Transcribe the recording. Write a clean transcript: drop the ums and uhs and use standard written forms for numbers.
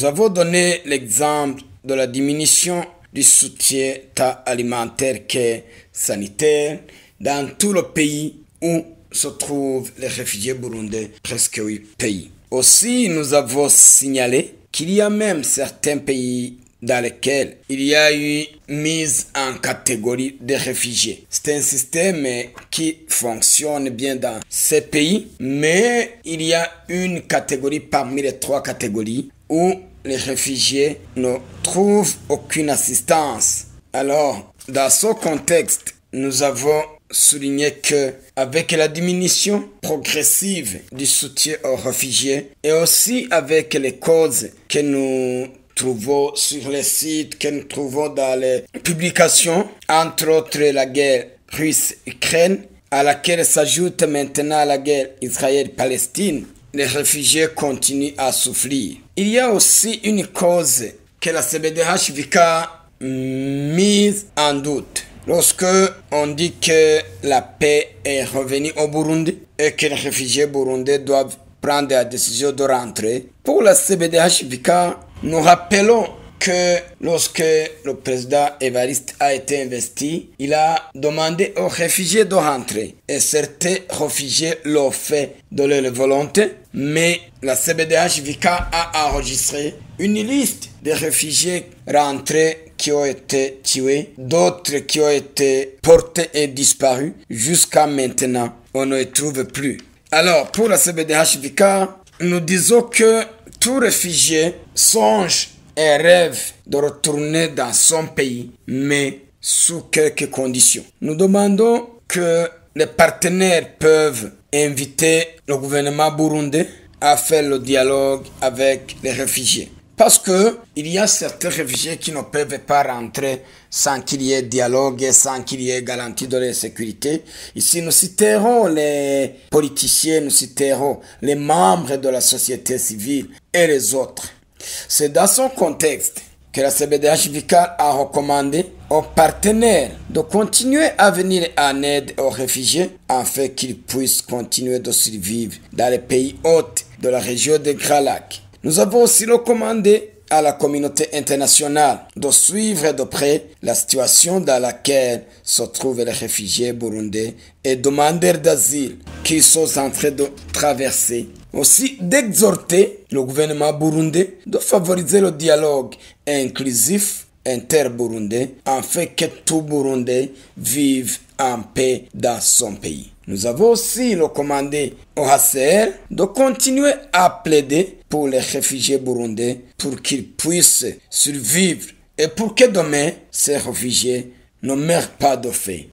Nous avons donné l'exemple de la diminution du soutien alimentaire et sanitaire dans tout le pays où se trouvent les réfugiés burundais, presque 8 pays. Aussi, nous avons signalé qu'il y a même certains pays dans lesquels il y a eu mise en catégorie de réfugiés. C'est un système qui fonctionne bien dans ces pays, mais il y a une catégorie parmi les 3 catégories où les réfugiés ne trouvent aucune assistance. Alors, dans ce contexte, nous avons souligné que avec la diminution progressive du soutien aux réfugiés et aussi avec les causes que nous trouvons sur les sites, que nous trouvons dans les publications, entre autres la guerre russe-Ukraine, à laquelle s'ajoute maintenant la guerre Israël-Palestine, les réfugiés continuent à souffrir. Il y a aussi une cause que la CBDH-VK mise en doute. Lorsque on dit que la paix est revenue au Burundi et que les réfugiés burundais doivent prendre la décision de rentrer, pour la CBDH-VK, nous rappelons que lorsque le président Évariste a été investi, il a demandé aux réfugiés de rentrer. Et certains réfugiés l'ont fait de leur volonté, mais la CBDH-VK a enregistré une liste de réfugiés rentrés qui ont été tués, d'autres qui ont été portés et disparus. Jusqu'à maintenant, on ne les trouve plus. Alors, pour la CBDH-VK, nous disons que tout réfugié songe et rêve de retourner dans son pays, mais sous quelques conditions. Nous demandons que les partenaires peuvent inviter le gouvernement burundais à faire le dialogue avec les réfugiés. Parce que il y a certains réfugiés qui ne peuvent pas rentrer sans qu'il y ait dialogue et sans qu'il y ait garantie de leur sécurité. Ici, nous citerons les politiciens, nous citerons les membres de la société civile et les autres. C'est dans ce contexte que la CBDH-VK a recommandé aux partenaires de continuer à venir en aide aux réfugiés afin qu'ils puissent continuer de survivre dans les pays hôtes de la région des Grands Lacs. Nous avons aussi recommandé à la communauté internationale de suivre de près la situation dans laquelle se trouvent les réfugiés burundais et demandeurs d'asile qu'ils sont en train de traverser. Aussi d'exhorter le gouvernement burundais de favoriser le dialogue inclusif inter-burundais afin que tout Burundais vive en paix dans son pays. Nous avons aussi recommandé au HCR de continuer à plaider pour les réfugiés burundais pour qu'ils puissent survivre et pour que demain ces réfugiés ne meurent pas de faim.